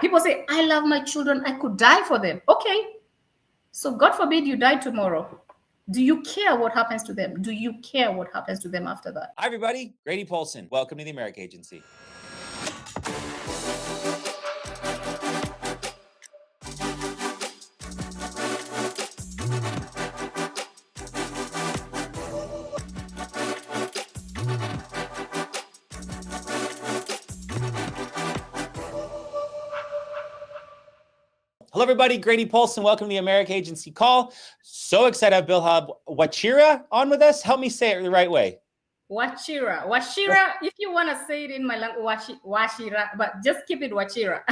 People say, I love my children. I could die for them. Okay. So God forbid you die tomorrow. Do you care what happens to them? Do you care what happens to them after that? Hi, everybody. Grady Polson. Welcome to the American Agency. Hello, everybody. Grady Polson. Welcome to the American Agency Call. So excited to have Bilha Wachira on with us. Help me say it the right way. Wachira. Wachira, if you want to say it in my language, Wachira, but just keep it Wachira.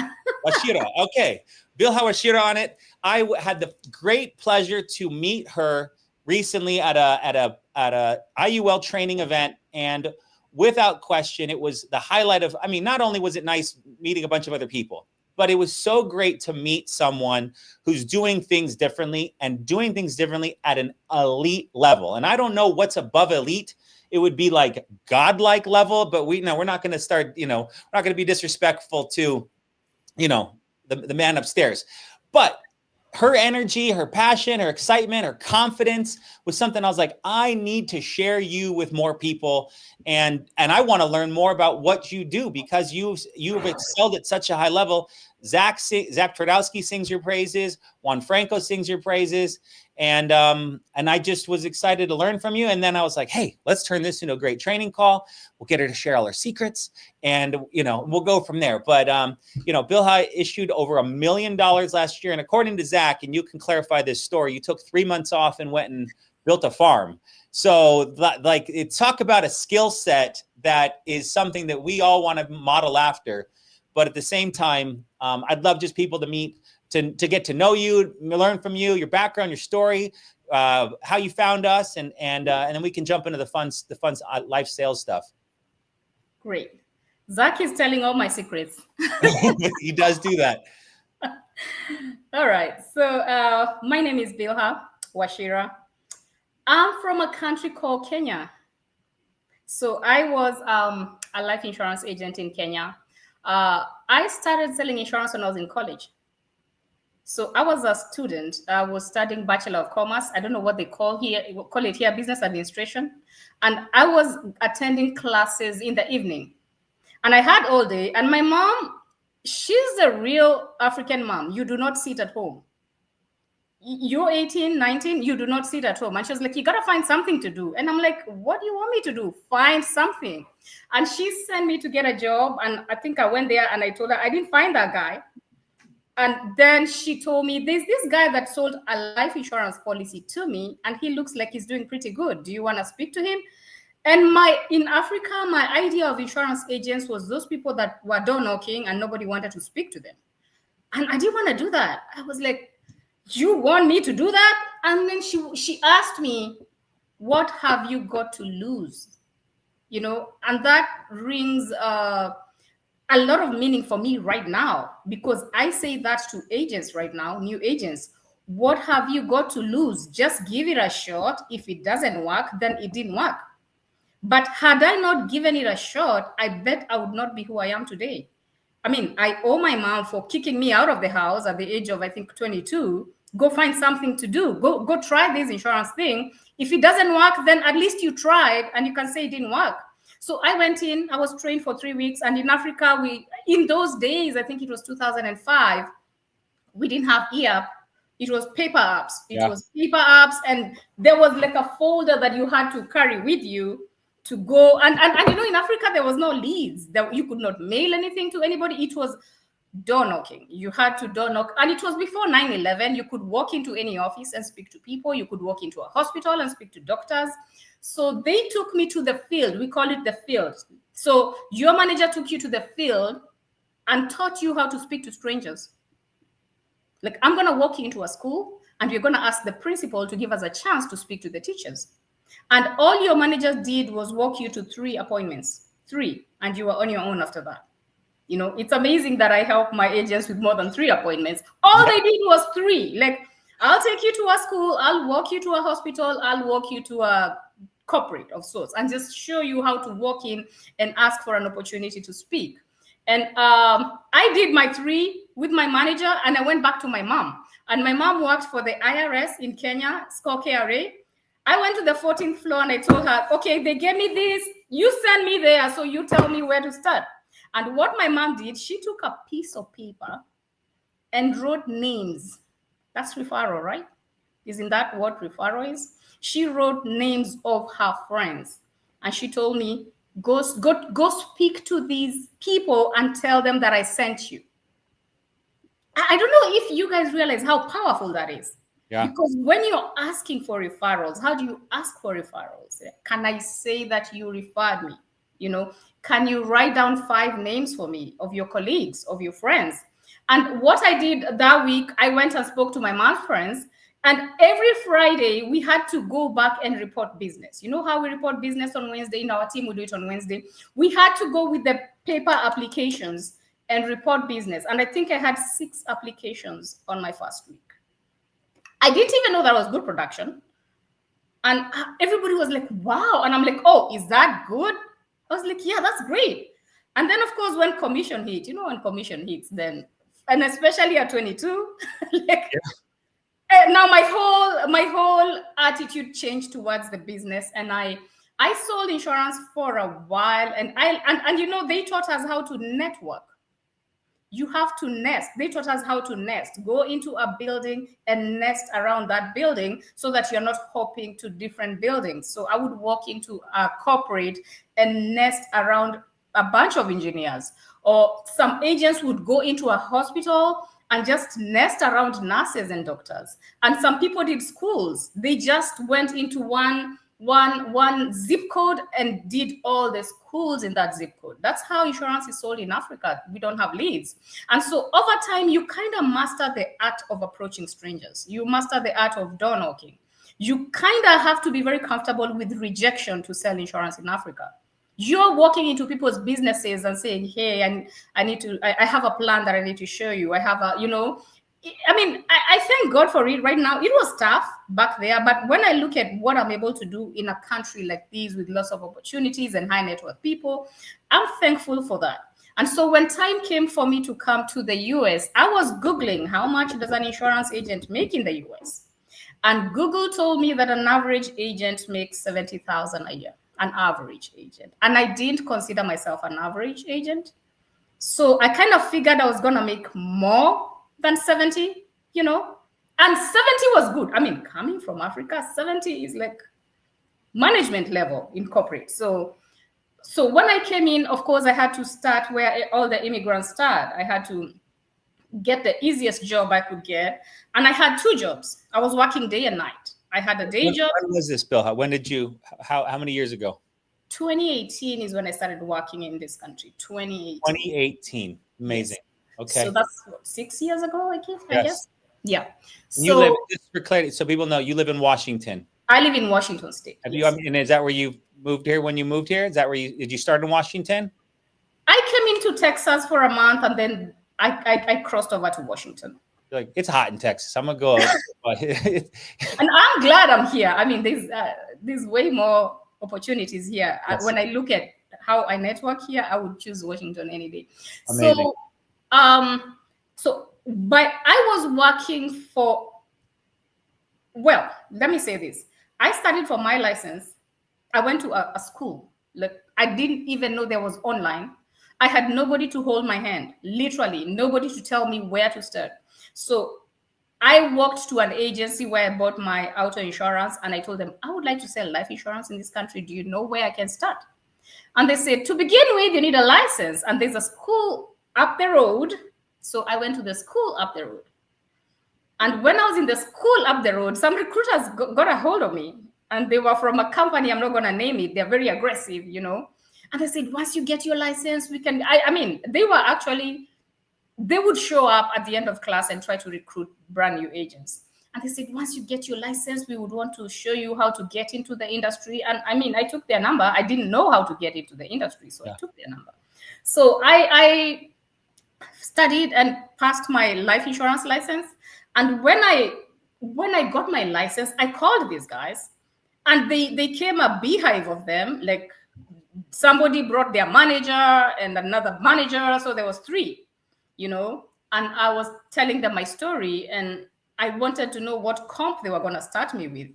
Wachira. Okay. Bilha Wachira on it. I had the great pleasure to meet her recently at a IUL training event, and without question, it was the highlight of, not only was it nice meeting a bunch of other people, but it was so great to meet someone who's doing things differently and doing things differently at an elite level. And I don't know what's above elite. It would be like godlike level, but we're not going to start, we're not going to be disrespectful to, the man upstairs. But her energy, her passion, her excitement, her confidence was something I was like, I need to share you with more people. And I want to learn more about what you do, because you've excelled at such a high level. Zach Twardowski sings your praises. Juan Franco sings your praises. And I just was excited to learn from you. And then I was like, hey, let's turn this into a great training call. We'll get her to share all her secrets, and, we'll go from there. But, Bilha issued over $1 million last year. And according to Zach, and you can clarify this story, you took 3 months off and went and built a farm. So talk about a skill set that is something that we all want to model after. But at the same time, I'd love just people to meet, to get to know you, learn from you, your background, your story, how you found us, and then we can jump into the fun life sales stuff. Great. Zach is telling all my secrets. He does do that. All right. So my name is Bilha Wachira. I'm from a country called Kenya. So I was a life insurance agent in Kenya. I started selling insurance when I was in college. So I was a student. I was studying Bachelor of Commerce. I don't know what they call it here, business administration. And I was attending classes in the evening. And I had all day. And my mom, she's a real African mom. You do not sit at home. You're 18, 19, you do not sit at home. And she was like, you got to find something to do. And I'm like, what do you want me to do? Find something. And she sent me to get a job. And I think I went there and I told her, I didn't find that guy. And then she told me, there's this guy that sold a life insurance policy to me, and he looks like he's doing pretty good. Do you want to speak to him? And in Africa, my idea of insurance agents was those people that were door knocking and nobody wanted to speak to them. And I didn't want to do that. I was like, you want me to do that? And then she asked me, what have you got to lose? And that rings a lot of meaning for me right now, because I say that to agents right now, new agents. What have you got to lose? Just give it a shot. If it doesn't work, then it didn't work. But had I not given it a shot, I bet I would not be who I am today. I owe my mom for kicking me out of the house at the age of, I think, 22. Go find something to do. Go try this insurance thing. If it doesn't work, then at least you tried and you can say it didn't work. So I went in, I was trained for 3 weeks. And in Africa, in those days, I think it was 2005, we didn't have e-app. It was paper apps. It was paper apps. And there was like a folder that you had to carry with you to go. And in Africa, there was no leads. You could not mail anything to anybody. It was door knocking. You had to door knock. And it was before 9/11. You could walk into any office and speak to people. You could walk into a hospital and speak to doctors. So they took me to the field. We call it the field. So your manager took you to the field and taught you how to speak to strangers. Like, I'm going to walk you into a school and we're going to ask the principal to give us a chance to speak to the teachers. And all your manager did was walk you to 3 appointments, 3, and you were on your own after that. It's amazing that I help my agents with more than 3 appointments. All they did was 3. Like, I'll take you to a school, I'll walk you to a hospital, I'll walk you to a corporate of sorts, and just show you how to walk in and ask for an opportunity to speak. And I did my 3 with my manager, and I went back to my mom. And my mom worked for the IRS in Kenya, score KRA. I went to the 14th floor and I told her, okay, they gave me this. You send me there, so you tell me where to start. And what my mom did, she took a piece of paper and wrote names. That's referral, right? Isn't that what referral is? She wrote names of her friends. And she told me, go speak to these people and tell them that I sent you. I don't know if you guys realize how powerful that is. Yeah. Because when you're asking for referrals, how do you ask for referrals? Can I say that you referred me? Can you write down 5 names for me of your colleagues, of your friends? And what I did that week, I went and spoke to my mom's friends. And every Friday, we had to go back and report business. You know how we report business on Wednesday? In our team, we do it on Wednesday. We had to go with the paper applications and report business. And I think I had 6 applications on my first week. I didn't even know that was good production. And everybody was like, wow. And I'm like, oh, is that good? I was like, yeah, that's great. And then, of course, when commission hit, when commission hits, then, and especially at 22, like, now my whole attitude changed towards the business. And I sold insurance for a while. And they taught us how to network. You have to nest. They taught us how to nest. Go into a building and nest around that building so that you're not hopping to different buildings. So I would walk into a corporate and nest around a bunch of engineers. Or some agents would go into a hospital and just nest around nurses and doctors. And some people did schools. They just went into one zip code and did all the schools in that zip code. That's how insurance is sold in Africa. We don't have leads. And so over time, you kind of master the art of approaching strangers. You master the art of door knocking. You kind of have to be very comfortable with rejection to sell insurance in Africa. You're walking into people's businesses and saying, hey, I have a plan that I need to show you. I have I thank God for it right now. It was tough back there, but when I look at what I'm able to do in a country like this with lots of opportunities and high net worth people, I'm thankful for that. And so when time came for me to come to the US, I was Googling how much does an insurance agent make in the US? And Google told me that an average agent makes $70,000 a year, an average agent. And I didn't consider myself an average agent. So I kind of figured I was going to make more than 70, and 70 was good. I mean, coming from Africa, 70 is like management level in corporate. So when I came in, of course, I had to start where all the immigrants start. I had to get the easiest job I could get. And I had 2 jobs. I was working day and night. I had a day job. When was this, Bill? When did you, how many years ago? 2018 is when I started working in this country. 2018. Amazing. Yes. Okay. So that's 6 years ago, I guess. Yeah. So you live, just for clarity, so people know, you live in Washington. I live in Washington State. And is that where you moved here when you moved here? Is that where did you start in Washington? I came into Texas for a month and then I crossed over to Washington. Like, it's hot in Texas. I'm gonna go. And I'm glad I'm here. I mean, there's way more opportunities here. Yes. When I look at how I network here, I would choose Washington any day. Amazing. But I was working for, well, let me say this. I studied for my license. I went to a school. Like, I didn't even know there was online. I had nobody to hold my hand, literally nobody to tell me where to start. So I walked to an agency where I bought my auto insurance and I told them, I would like to sell life insurance in this country. Do you know where I can start? And they said, to begin with, you need a license. And there's a school up the road. So I went to the school up the road. And when I was in the school up the road, some recruiters got a hold of me. And they were from a company, I'm not going to name it. They're very aggressive, And they said, once you get your license, we can, they would show up at the end of class and try to recruit brand new agents. And they said, once you get your license, we would want to show you how to get into the industry. And I took their number. I didn't know how to get into the industry, so I took their number. So I studied and passed my life insurance license. And when I got my license, I called these guys and they came a beehive of them. Like, somebody brought their manager and another manager, so there was three, and I was telling them my story, and I wanted to know what comp they were going to start me with.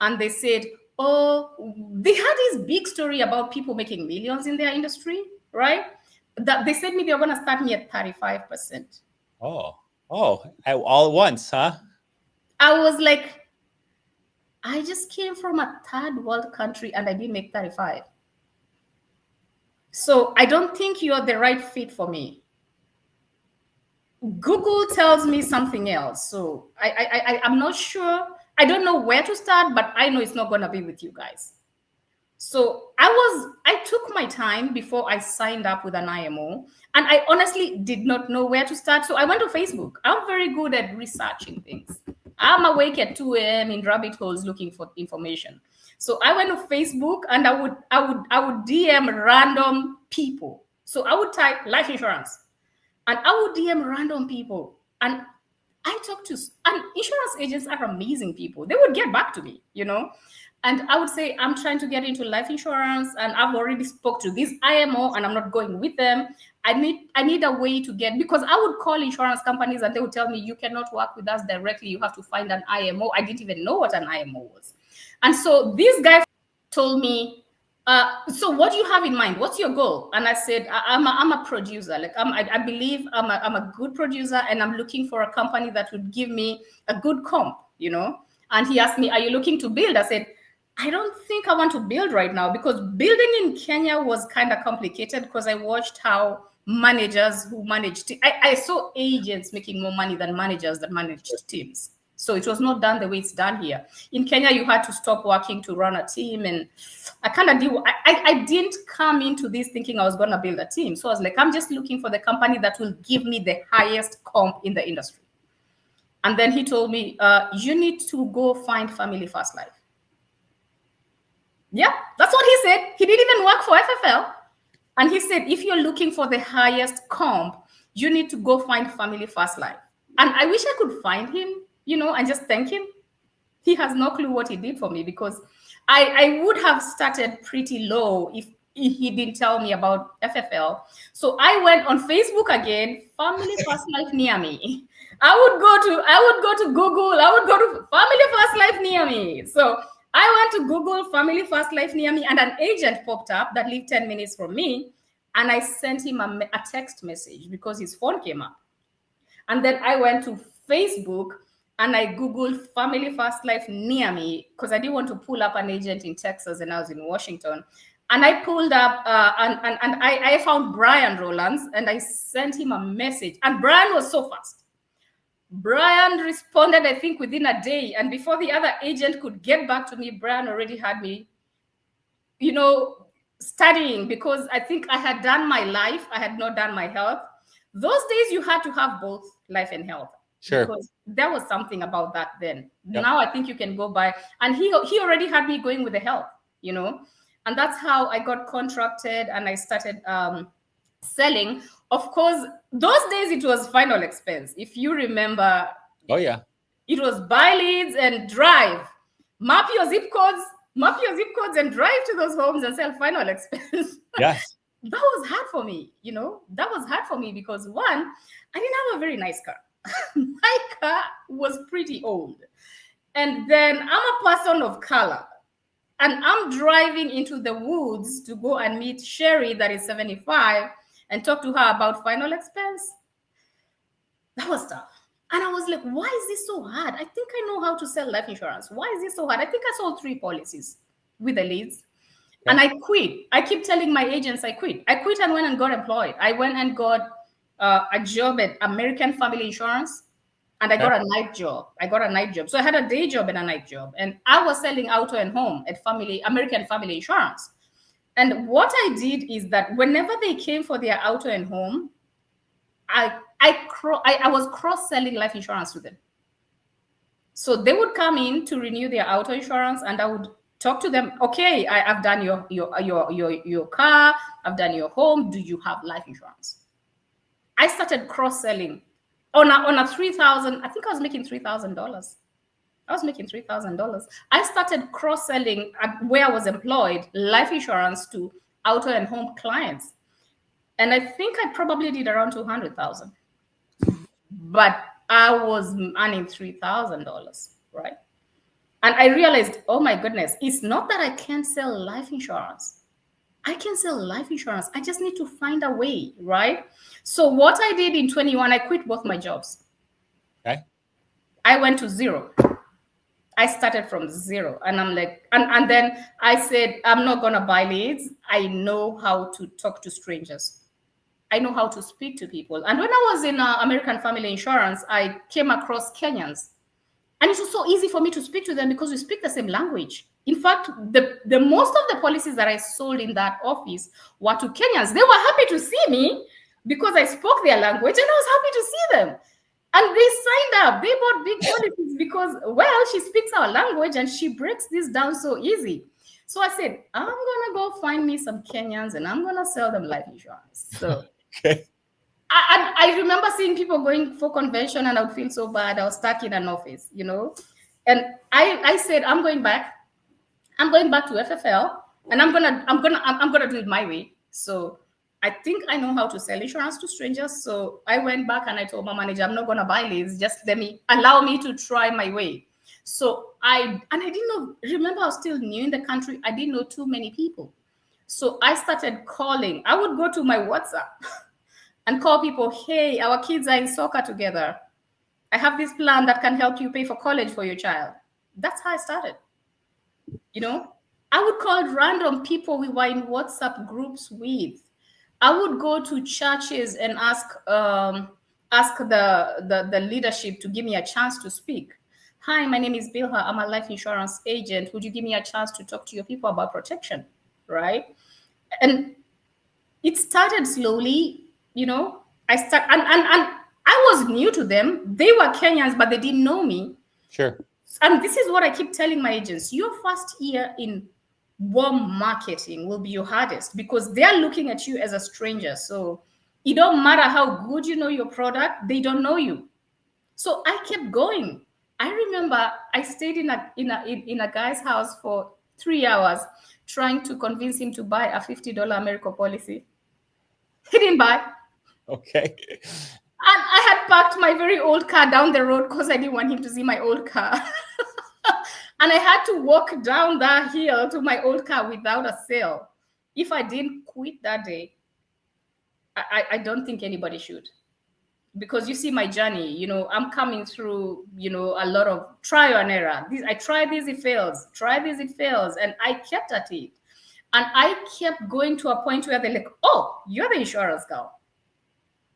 And they said, oh, they had this big story about people making millions in their industry, right? That they said me they were going to start me at 35%. Oh, all at once, huh? I was like, I just came from a third world country and I didn't make 35. So I don't think you're the right fit for me. Google tells me something else. So I'm not sure. I don't know where to start, but I know it's not going to be with you guys. So I took my time before I signed up with an IMO, and I honestly did not know where to start. So I went to Facebook. I'm very good at researching things. I'm awake at 2 a.m. in rabbit holes looking for information. So I went to Facebook and I would DM random people. So I would type life insurance and I would DM random people. And I talked to, and insurance agents are amazing people. They would get back to me, and I would say, I'm trying to get into life insurance and I've already spoke to this IMO and I'm not going with them. I need a way to get, because I would call insurance companies and they would tell me, you cannot work with us directly. You have to find an IMO. I didn't even know what an IMO was. And so this guy told me, so what do you have in mind? What's your goal? And I said, I'm a producer. Like I believe I'm a good producer, and I'm looking for a company that would give me a good comp, And he asked me, are you looking to build? I said, I don't think I want to build right now, because building in Kenya was kind of complicated, because I watched how managers who managed, I saw agents making more money than managers that managed teams. So it was not done the way it's done here. In Kenya, you had to stop working to run a team. And I kind of did, I didn't come into this thinking I was going to build a team. So I was like, I'm just looking for the company that will give me the highest comp in the industry. And then he told me, you need to go find Family First Life. Yeah, that's what he said. He didn't even work for FFL. And he said, if you're looking for the highest comp, you need to go find Family First Life. And I wish I could find him, and just thank him. He has no clue what he did for me, because I would have started pretty low if he didn't tell me about FFL. So I went on Facebook again, Family First Life near me. I would go to Google. I would go to Family First Life near me. So I went to Google Family First Life near me, and an agent popped up that lived 10 minutes from me. And I sent him a text message because his phone came up. And then I went to Facebook and I Googled Family First Life near me, because I didn't want to pull up an agent in Texas and I was in Washington. And I pulled up and I found Brian Rowlands, and I sent him a message. And Brian was so fast. Brian responded, I think, within a day. And before the other agent could get back to me, Brian already had me, studying, because I think I had done my life. I had not done my health. Those days you had to have both life and health. Sure. Because there was something about that then. Yep. Now I think you can go by. And he already had me going with the health, And that's how I got contracted and I started selling. Of course, those days it was final expense. If you remember. Oh, yeah. It was buy leads and drive. Map your zip codes and drive to those homes and sell final expense. Yes. That was hard for me, That was hard for me because, one, I didn't have a very nice car. My car was pretty old. And then I'm a person of color. And I'm driving into the woods to go and meet Sherry, that is 75, and talk to her about final expense. That was tough. And I was like, why is this so hard? I think I know how to sell life insurance. Why is this so hard? I think I sold 3 policies with the leads. Yeah. And I quit. I keep telling my agents I quit. I quit and went and got employed. I went and got a job at American Family Insurance. And I got a night job. So I had a day job and a night job. And I was selling auto and home at American Family Insurance. And what I did is that whenever they came for their auto and home, I was cross-selling life insurance to them. So they would come in to renew their auto insurance, and I would talk to them. Okay, I've done your car, I've done your home. Do you have life insurance? I started cross-selling on a $3,000. I think I was making $3,000. I started cross-selling at where I was employed life insurance to auto and home clients. And I think I probably did around 200,000, but I was earning $3,000, right? And I realized, oh my goodness, it's not that I can't sell life insurance. I can sell life insurance. I just need to find a way, right? So what I did in 21, I quit both my jobs. Okay. I went to zero. I started from zero, and I'm like, and then I said, I'm not gonna buy leads. I know how to talk to strangers. I know how to speak to people. And when I was in American Family Insurance, I came across Kenyans, and it was so easy for me to speak to them because we speak the same language. In fact, the most of the policies that I sold in that office were to Kenyans. They were happy to see me because I spoke their language, and I was happy to see them. And they signed up. They bought big policies because, well, she speaks our language and she breaks this down so easy. So I said, I'm gonna go find me some Kenyans and I'm gonna sell them life insurance. So Okay. I remember seeing people going for convention, and I would feel so bad. I was stuck in an office, And I said, I'm going back. I'm going back to FFL, and I'm gonna do it my way. So I think I know how to sell insurance to strangers. So I went back and I told my manager, I'm not gonna buy leads. Just allow me to try my way. So I didn't know. Remember, I was still new in the country. I didn't know too many people. So I started calling. I would go to my WhatsApp and call people. Hey, our kids are in soccer together. I have this plan that can help you pay for college for your child. That's how I started. I would call random people we were in WhatsApp groups with. I would go to churches and ask the leadership to give me a chance to speak. Hi, my name is Bilha. I'm a life insurance agent. Would you give me a chance to talk to your people about protection? Right? And it started slowly, I was new to them. They were Kenyans, but they didn't know me. Sure. And this is what I keep telling my agents. Your first year in warm marketing will be your hardest because they're looking at you as a stranger. So it don't matter how good you know your product, they don't know you. So I kept going. I remember I stayed in a guy's house for 3 hours trying to convince him to buy a $50 America policy. He didn't buy. Okay. And I had parked my very old car down the road because I didn't want him to see my old car. And I had to walk down that hill to my old car without a sale. If I didn't quit that day, I don't think anybody should. Because you see my journey, I'm coming through, a lot of trial and error. I try this, it fails. Try this, it fails. And I kept at it. And I kept going to a point where they're like, oh, you're the insurance girl.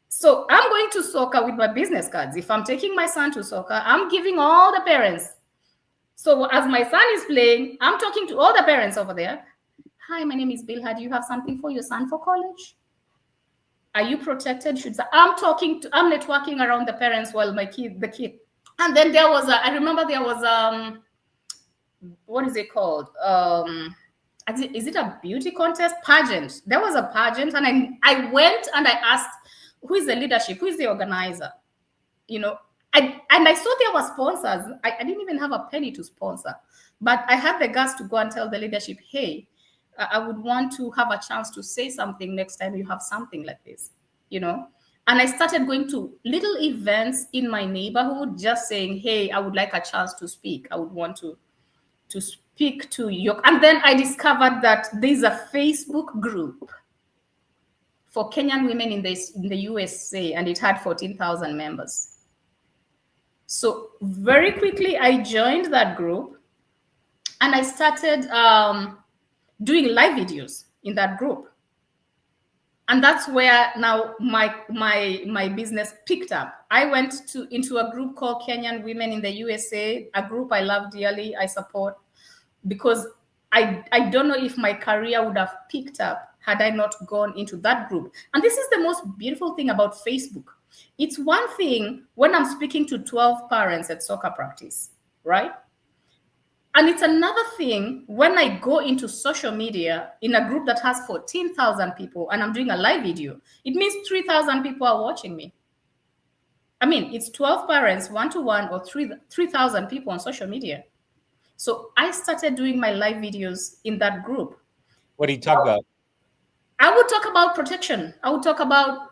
So I'm going to soccer with my business cards. If I'm taking my son to soccer, I'm giving all the parents. So as my son is playing, I'm talking to all the parents over there. Hi, my name is Bilha. Do you have something for your son for college? Are you protected? I'm networking around the parents while the kid. And then I remember there was what is it called? Is it a beauty contest? Pageant. There was a pageant, and I went and I asked, who is the leadership? Who is the organizer? I saw there were sponsors. I didn't even have a penny to sponsor, but I had the guts to go and tell the leadership, hey, I would want to have a chance to say something next time you have something like this, And I started going to little events in my neighborhood, just saying, hey, I would like a chance to speak. I would want to speak to you. And then I discovered that there's a Facebook group for Kenyan women in the USA, and it had 14,000 members. So very quickly, I joined that group, and I started doing live videos in that group. And that's where now my business picked up. I went into a group called Kenyan Women in the USA, a group I love dearly, I support, because I don't know if my career would have picked up had I not gone into that group. And this is the most beautiful thing about Facebook. It's one thing when I'm speaking to 12 parents at soccer practice, right? And it's another thing when I go into social media in a group that has 14,000 people and I'm doing a live video. It means 3,000 people are watching me. I mean, it's 12 parents, one-to-one, or 3,000 people on social media. So I started doing my live videos in that group. What do you talk about? I would talk about protection. I would talk about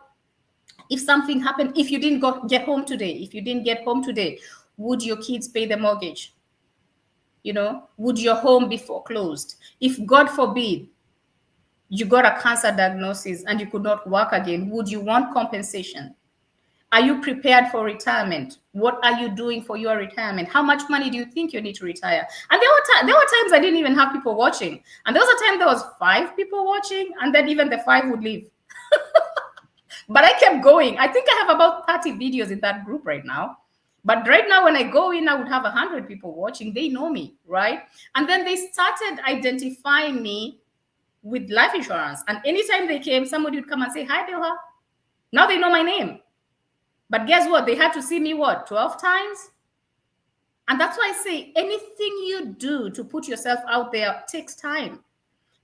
if something happened, if you didn't get home today, if you didn't get home today, would your kids pay the mortgage? You know, would your home be foreclosed? If God forbid you got a cancer diagnosis and you could not work again, would you want compensation? Are you prepared for retirement? What are you doing for your retirement? How much money do you think you need to retire? And there were times I didn't even have people watching. And there was a time there was 5 people watching, and then even the 5 would leave. But I kept going. I think I have about 30 videos in that group right now. But right now, when I go in, I would have 100 people watching. They know me, right? And then they started identifying me with life insurance. And anytime they came, somebody would come and say, "Hi, Bilha." Now they know my name. But guess what? They had to see me, what, 12 times? And that's why I say anything you do to put yourself out there takes time.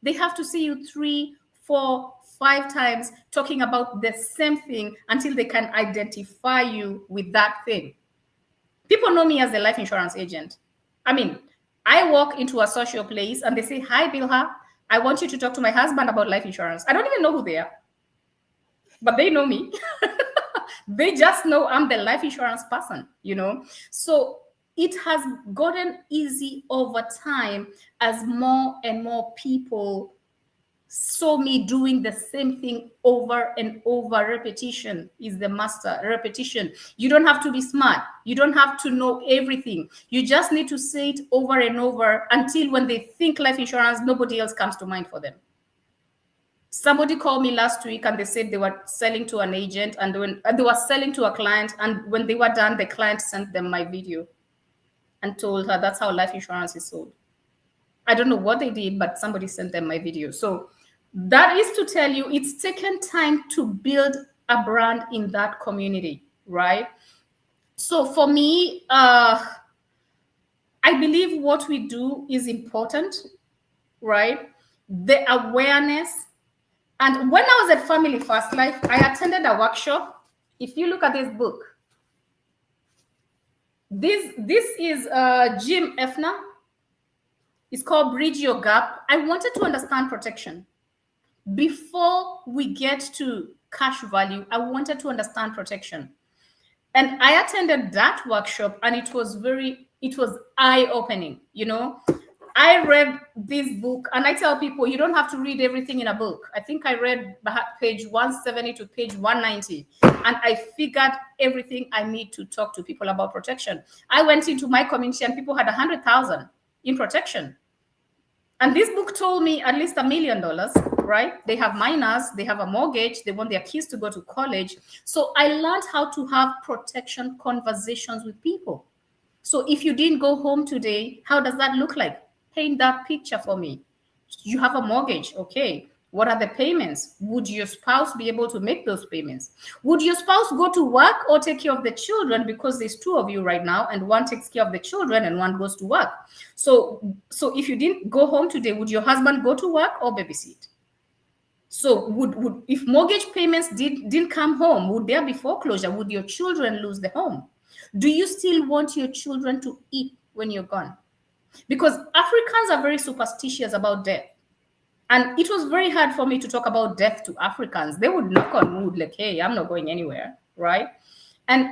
They have to see you 3, 4, 5 times talking about the same thing until they can identify you with that thing. People know me as a life insurance agent. I mean, I walk into a social place and they say, "Hi, Bilha, I want you to talk to my husband about life insurance." I don't even know who they are, but they know me. They just know I'm the life insurance person, you know? So it has gotten easy over time as more and more people saw me doing the same thing over and over. Repetition is the master. Repetition. You don't have to be smart. You don't have to know everything. You just need to say it over and over until when they think life insurance, nobody else comes to mind for them. Somebody called me last week and they said they were selling to an agent, and when they were selling to a client, and when they were done, the client sent them my video and told her that's how life insurance is sold. I don't know what they did, but somebody sent them my video. So that is to tell you it's taken time to build a brand in that community, right? So for me, I believe what we do is important, right? The awareness. And when I was at Family First Life, I attended a workshop. If you look at this book, this is Jim Effner. It's called Bridge Your Gap. I wanted to understand protection. Before we get to cash value, I wanted to understand protection. And I attended that workshop, and it was eye-opening, you know. I read this book, and I tell people you don't have to read everything in a book. I think I read page 170 to page 190, and I figured everything I need to talk to people about protection. I went into my community, and people had 100,000 in protection. And this book told me at least $1 million, right? They have minors, they have a mortgage, they want their kids to go to college. So I learned how to have protection conversations with people. So if you didn't go home today, how does that look like? Paint that picture for me. You have a mortgage, okay. What are the payments? Would your spouse be able to make those payments? Would your spouse go to work or take care of the children, because there's 2 of you right now and one takes care of the children and one goes to work? So if you didn't go home today, would your husband go to work or babysit? So would if mortgage payments didn't come home, would there be foreclosure? Would your children lose the home? Do you still want your children to eat when you're gone? Because Africans are very superstitious about death. And it was very hard for me to talk about death to Africans. They would knock on wood like, "Hey, I'm not going anywhere," right? And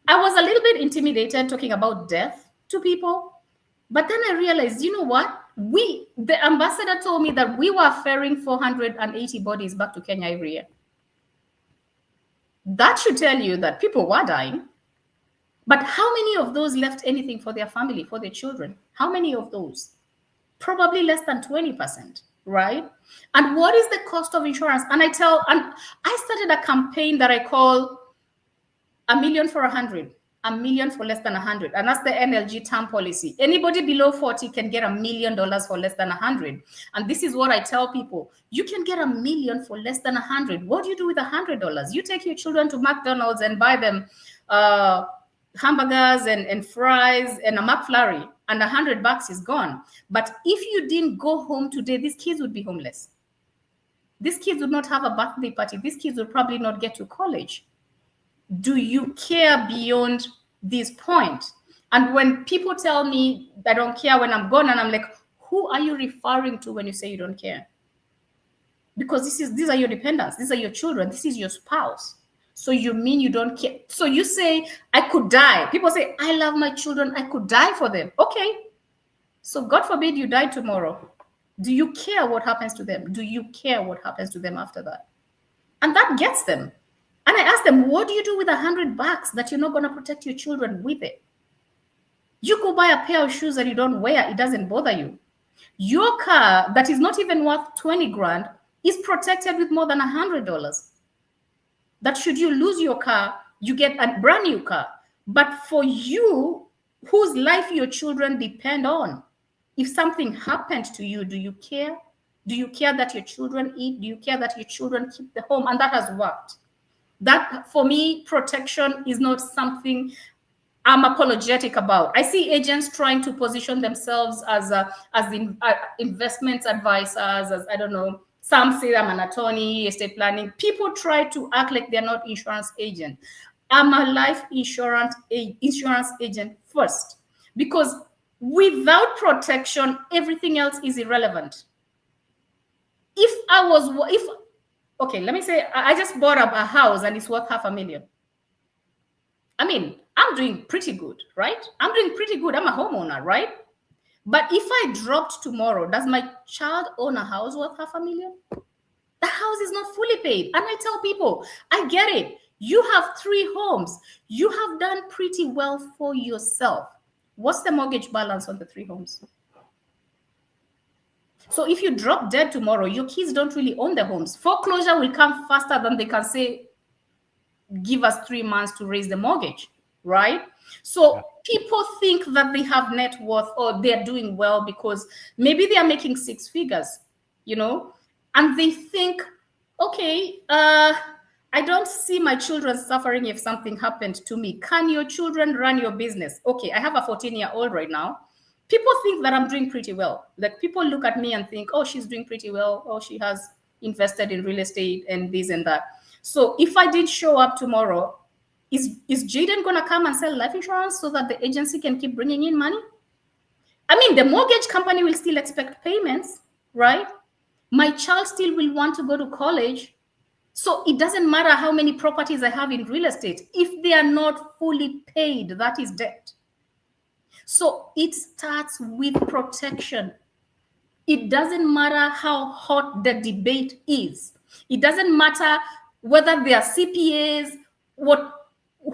I was a little bit intimidated talking about death to people. But then I realized, you know what? The ambassador told me that we were ferrying 480 bodies back to Kenya every year. That should tell you that people were dying. But how many of those left anything for their family, for their children? How many of those? Probably less than 20%, right? And what is the cost of insurance? And I started a campaign that I call $1 million for 100, $1 million for less than 100. And that's the NLG term policy. Anybody below 40 can get $1 million for less than 100. And this is what I tell people. You can get $1 million for less than 100. What do you do with $100? You take your children to McDonald's and buy them hamburgers and fries and a McFlurry, and $100 is gone. But if you didn't go home today, these kids would be homeless. These kids would not have a birthday party. These kids would probably not get to college. Do you care beyond this point? And when people tell me I don't care when I'm gone, and I'm like, who are you referring to when you say you don't care? because these are your dependents, these are your children, this is your spouse. So you mean you don't care? So you say, I could die. People say, I love my children, I could die for them. Okay. So God forbid you die tomorrow. Do you care what happens to them? Do you care what happens to them after that? And that gets them. And I ask them, what do you do with $100 that you're not going to protect your children with it? You go buy a pair of shoes that you don't wear, it doesn't bother you. Your car that is not even worth 20 grand is protected with more than $100. That should you lose your car, you get a brand new car. But for you, whose life your children depend on, if something happened to you, do you care? Do you care that your children eat? Do you care that your children keep the home? And that has worked. That, for me, protection is not something I'm apologetic about. I see agents trying to position themselves as investment advisors, as, I don't know, some say I'm an attorney, estate planning. People try to act like they're not insurance agent. I'm a life insurance agent first, because without protection, everything else is irrelevant. Okay, let me say, I just bought up a house and it's worth $500,000. I mean, I'm doing pretty good, right? I'm doing pretty good. I'm a homeowner, right? But if I dropped tomorrow, does my child own a house worth $500,000? The house is not fully paid. And I tell people, I get it. You have 3 homes. You have done pretty well for yourself. What's the mortgage balance on the 3 homes? So if you drop dead tomorrow, your kids don't really own the homes. Foreclosure will come faster than they can say, give us 3 months to raise the mortgage, right? So people think that they have net worth or they're doing well because maybe they are making 6 figures, and they think, okay, I don't see my children suffering if something happened to me. Can your children run your business? Okay, I have a 14-year-old right now. People think that I'm doing pretty well. Like, people look at me and think, oh, she's doing pretty well. Oh, she has invested in real estate and this and that. So if I did show up tomorrow, is Jaden going to come and sell life insurance so that the agency can keep bringing in money? I mean, the mortgage company will still expect payments, right? My child still will want to go to college. So it doesn't matter how many properties I have in real estate. If they are not fully paid, that is debt. So it starts with protection. It doesn't matter how hot the debate is. It doesn't matter whether they are CPAs,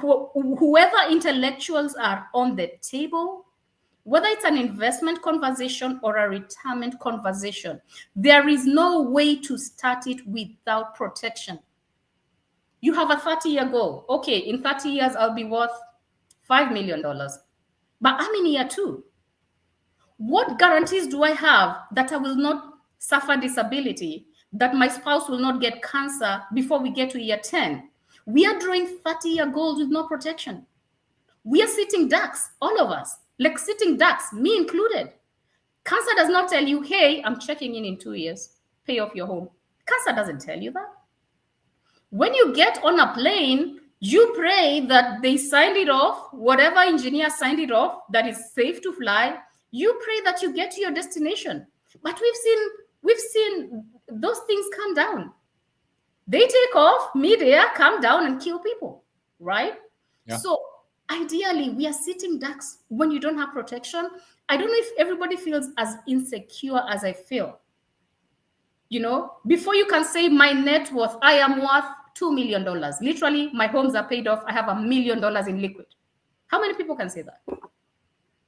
whoever intellectuals are on the table, whether it's an investment conversation or a retirement conversation, there is no way to start it without protection. You have a 30-year goal. Okay, in 30 years, I'll be worth $5 million. But I'm in year 2. What guarantees do I have that I will not suffer disability, that my spouse will not get cancer before we get to year 10? We are drawing 30-year goals with no protection. We are sitting ducks, all of us, like sitting ducks, me included. Cancer does not tell you, hey, I'm checking in 2 years, pay off your home. Cancer doesn't tell you that. When you get on a plane, you pray that they signed it off, whatever engineer signed it off, that is safe to fly. You pray that you get to your destination. But we've seen those things come down. They take off mid-air, come down and kill people, right? Yeah. So ideally, we are sitting ducks when you don't have protection. I don't know if everybody feels as insecure as I feel. Before you can say my net worth, I am worth $2 million. Literally, my homes are paid off. I have $1 million in liquid. How many people can say that?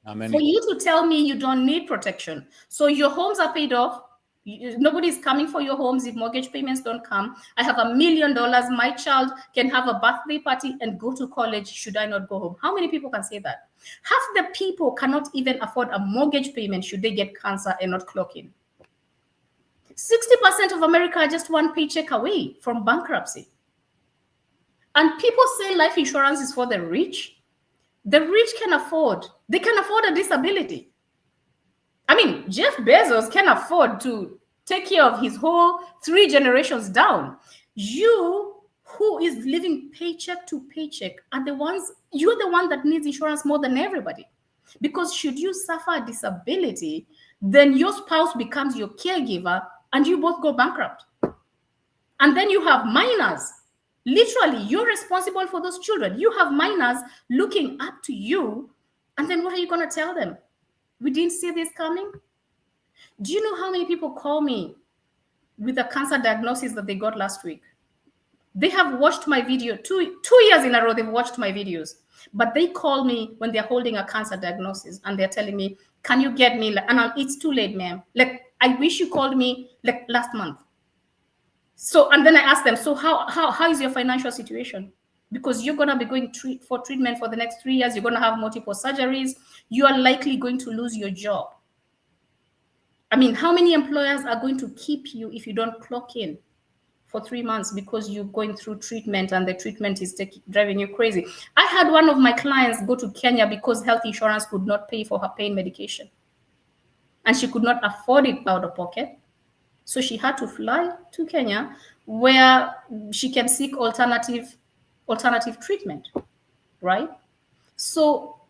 Not many. For you to tell me you don't need protection. So your homes are paid off. Nobody's coming for your homes if mortgage payments don't come. I have $1 million. My child can have a birthday party and go to college. Should I not go home? How many people can say that? Half the people cannot even afford a mortgage payment should they get cancer and not clock in. 60% of America are just one paycheck away from bankruptcy. And people say life insurance is for the rich. The rich can afford. They can afford a disability. I mean, Jeff Bezos can afford to take care of his whole 3 generations down. You, who is living paycheck to paycheck, you're the one that needs insurance more than everybody. Because should you suffer a disability, then your spouse becomes your caregiver and you both go bankrupt. And then you have minors. Literally, you're responsible for those children. You have minors looking up to you. And then what are you going to tell them? We didn't see this coming. Do you know how many people call me with a cancer diagnosis that they got last week? They have watched my video two years in a row. They've watched my videos, but they call me when they're holding a cancer diagnosis and they're telling me, "Can you get me?" And it's too late, ma'am. Like, I wish you called me like last month. So, and then I ask them, so how is your financial situation? Because you're gonna be going for treatment for the next 3 years. You're gonna have multiple surgeries. You are likely going to lose your job. I mean, how many employers are going to keep you if you don't clock in for 3 months because you're going through treatment and the treatment is driving you crazy? I had one of my clients go to Kenya because health insurance could not pay for her pain medication. And she could not afford it out of pocket. So she had to fly to Kenya where she can seek alternative treatment, right? So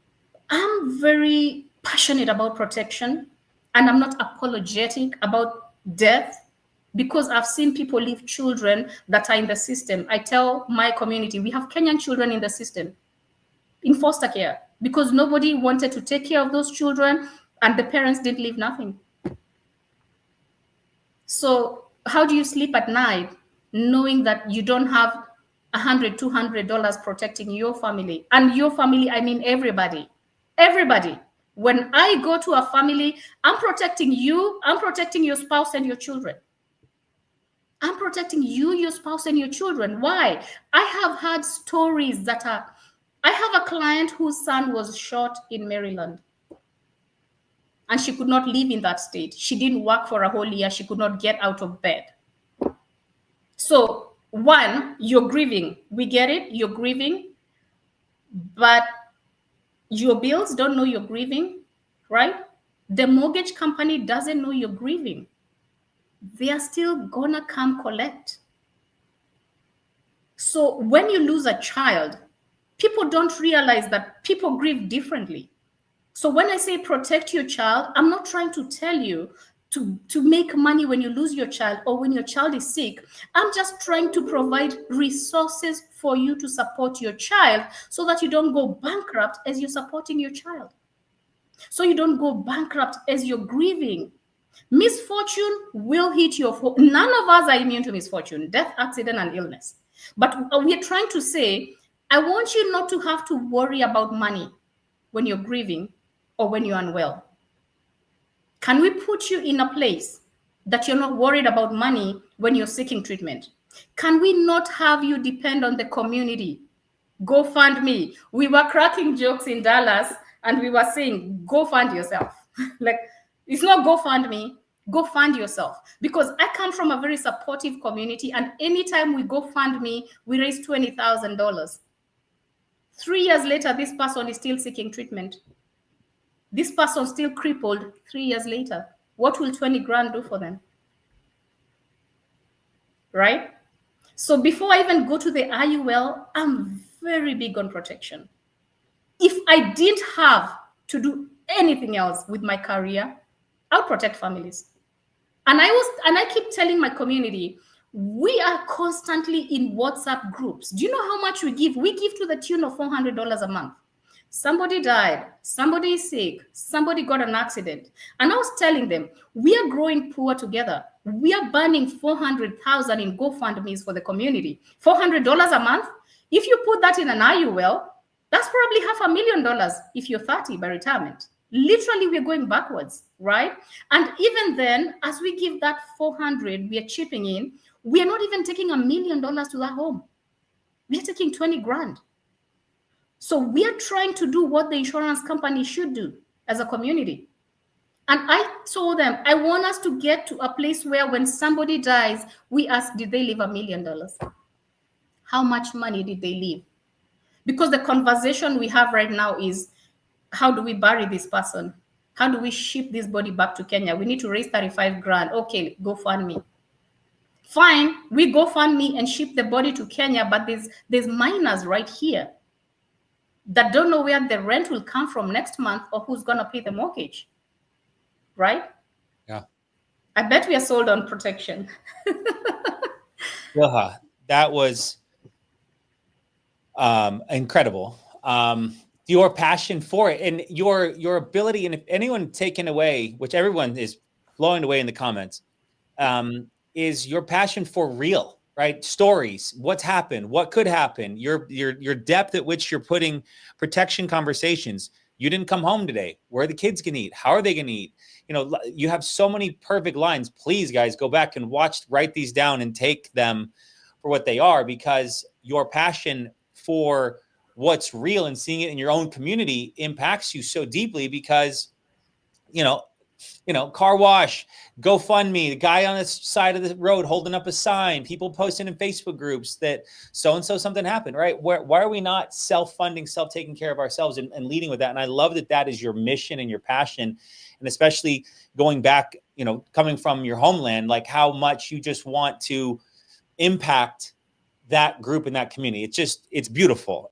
I'm very passionate about protection, and I'm not apologetic about death because I've seen people leave children that are in the system. I tell my community, we have Kenyan children in the system, in foster care, because nobody wanted to take care of those children and the parents didn't leave nothing. So how do you sleep at night knowing that you don't have $100, $200 protecting your family? And your family, I mean everybody. Everybody. When I go to a family, I'm protecting you, I'm protecting your spouse and your children. I'm protecting you, your spouse, and your children. Why? I have had stories that are, I have a client whose son was shot in Maryland. And she could not live in that state. She didn't work for a whole year. She could not get out of bed. So, one, you're grieving. We get it. You're grieving. But your bills don't know you're grieving, right? The mortgage company doesn't know you're grieving. They are still gonna come collect. So when you lose a child, people don't realize that people grieve differently. So when I say protect your child, I'm not trying to tell you to make money when you lose your child or when your child is sick. I'm just trying to provide resources for you to support your child so that you don't go bankrupt as you're supporting your child. So you don't go bankrupt as you're grieving. Misfortune will hit your none of us are immune to misfortune, death, accident, and illness. But we're trying to say, I want you not to have to worry about money when you're grieving or when you're unwell. Can we put you in a place that you're not worried about money when you're seeking treatment? Can we not have you depend on the community? Go fund me. We were cracking jokes in Dallas and we were saying, go fund yourself. Like, it's not go fund me, go fund yourself. Because I come from a very supportive community, and anytime we go fund me, we raise $20,000. 3 years later, this person is still seeking treatment. This person still crippled 3 years later. What will 20 grand do for them? Right? So before I even go to the IUL, I'm very big on protection. If I didn't have to do anything else with my career, I'll protect families. And I keep telling my community, we are constantly in WhatsApp groups. Do you know how much we give? We give to the tune of $400 a month. Somebody died, somebody is sick, somebody got an accident. And I was telling them, we are growing poor together. We are burning $400,000 in GoFundMes for the community. $400 a month. If you put that in an IUL, that's probably $500,000 if you're 30 by retirement. Literally, we're going backwards, right? And even then, as we give that 400, we are chipping in. We are not even taking $1 million to that home. We are taking 20 grand. So we are trying to do what the insurance company should do as a community. And I told them, I want us to get to a place where when somebody dies, we ask, did they leave $1 million? How much money did they leave? Because the conversation we have right now is, how do we bury this person? How do we ship this body back to Kenya? We need to raise 35 grand. Okay, go fund me. Fine, we go fund me and ship the body to Kenya, but there's minors right here that don't know where the rent will come from next month or who's going to pay the mortgage, right? Yeah. I bet we are sold on protection. Bilha, that was incredible. Your passion for it and your ability, and if anyone taken away, which everyone is blowing away in the comments, is your passion for real, right? Stories, what's happened, what could happen, your depth at which you're putting protection conversations. You didn't come home today. Where are the kids gonna eat? How are they gonna eat? You know, you have so many perfect lines. Please, guys, go back and write these down and take them for what they are, because your passion for what's real and seeing it in your own community impacts you so deeply. Because you know, car wash, GoFundMe, the guy on the side of the road holding up a sign, people posting in Facebook groups that so-and-so something happened, right? Why are we not self-funding, self-taking care of ourselves and leading with that? And I love that that is your mission and your passion. And especially going back, coming from your homeland, like how much you just want to impact that group and that community. It's beautiful.